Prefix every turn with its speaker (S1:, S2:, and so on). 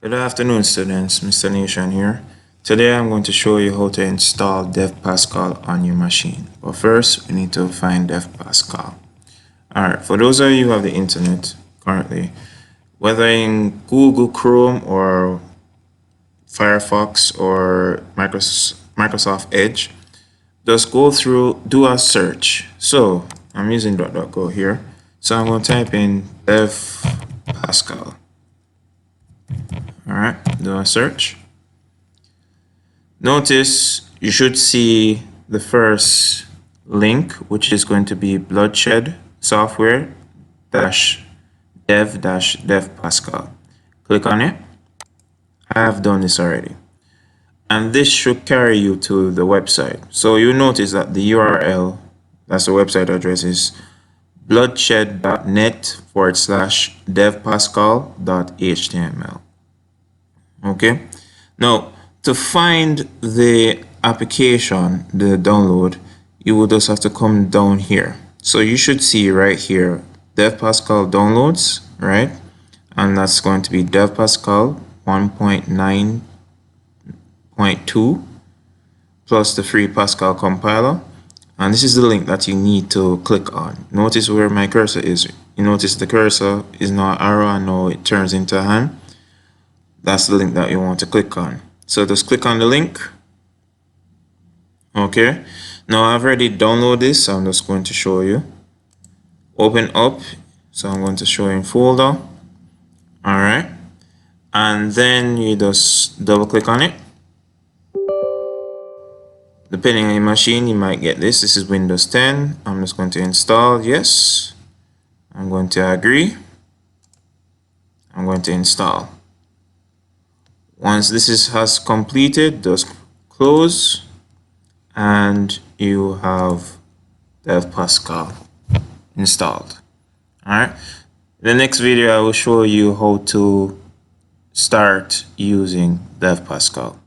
S1: Good afternoon, students. Mr. Nation here. Today I'm going to show you how to install Dev Pascal on your machine. But first, we need to find Dev Pascal. Alright, for those of you who have the internet currently, whether in Google Chrome or Firefox or Microsoft Edge, just go through, do a search. So I'm using .go here. So I'm going to type in Dev Pascal. All right, do a search. Notice you should see the first link, which is going to be bloodshed software dev Pascal. Click on it. I have done this already. And this should carry you to the website. So you notice that the URL, that's the website address, is bloodshed.net/devpascal.html. Okay, now to find the application, the download, you will just have to come down here. So you should see right here Dev Pascal downloads, right? And that's going to be Dev Pascal 1.9.2 plus the free Pascal compiler. And this is the link that you need to click on. Notice where my cursor is. You notice the cursor is now an arrow and now it turns into a hand. That's the link that you want to click on. So just click on the link. Okay. Now I've already downloaded this, so I'm just going to show you. Open up. So I'm going to show you in folder. Alright. And then you just double click on it. Depending on your machine, you might get this. This is Windows 10. I'm just going to install. Yes. I'm going to agree. I'm going to install. Once this has completed, just close and you have Dev Pascal installed. Alright. In the next video, I will show you how to start using Dev Pascal.